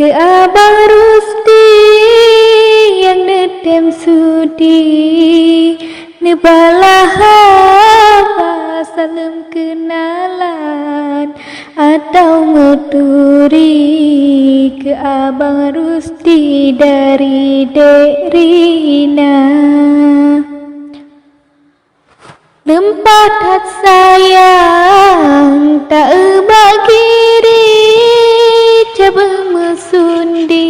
ke Abang Rusti yang netem sudi nebalah apa salam kenalan atau nguturi ke Abang Rusti dari Dek Rina. Lempah hat sayang tak bagiri coba mesundi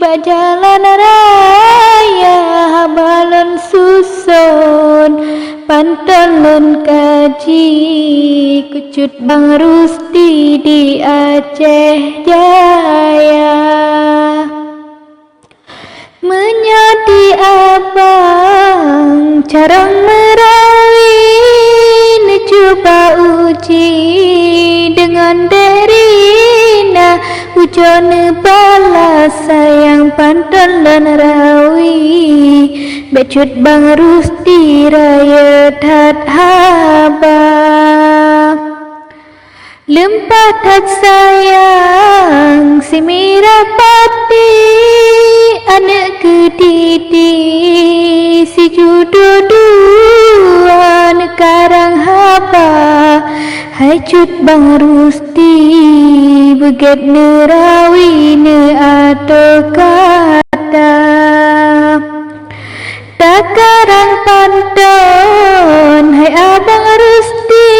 bajalan raya balon susun pantolon kaji kucut Bang Rusti di Aceh Jaya. Menyati abang carang merawin coba uji dengan derina ujon balas sayang pantolon rawi becut Bang Rusti raya tat haba. Lempah tat sayang si Mirapati anak kedidi si judo dua nekarang haba. Hai cut Bang Rusti beget nerawi ne atau kata takarang pantun hai Abang Rusti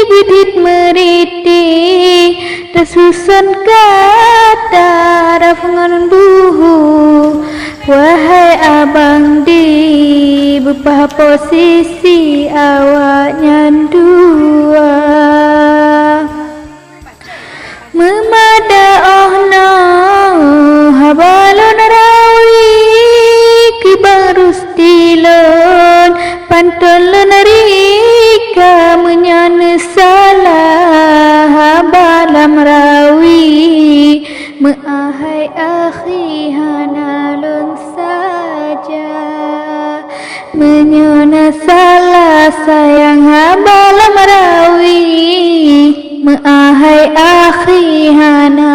bidit meriti tersusun kata rafangan buhu. Wahai abang di bepah posisi awaknya dua memada ohno habalon rawi ki Bang Rusti lon pantolon rika menyana salah habalam rawi meahai akhi hanalun saja menyana salah sayang habalam rawi meahai akhi hana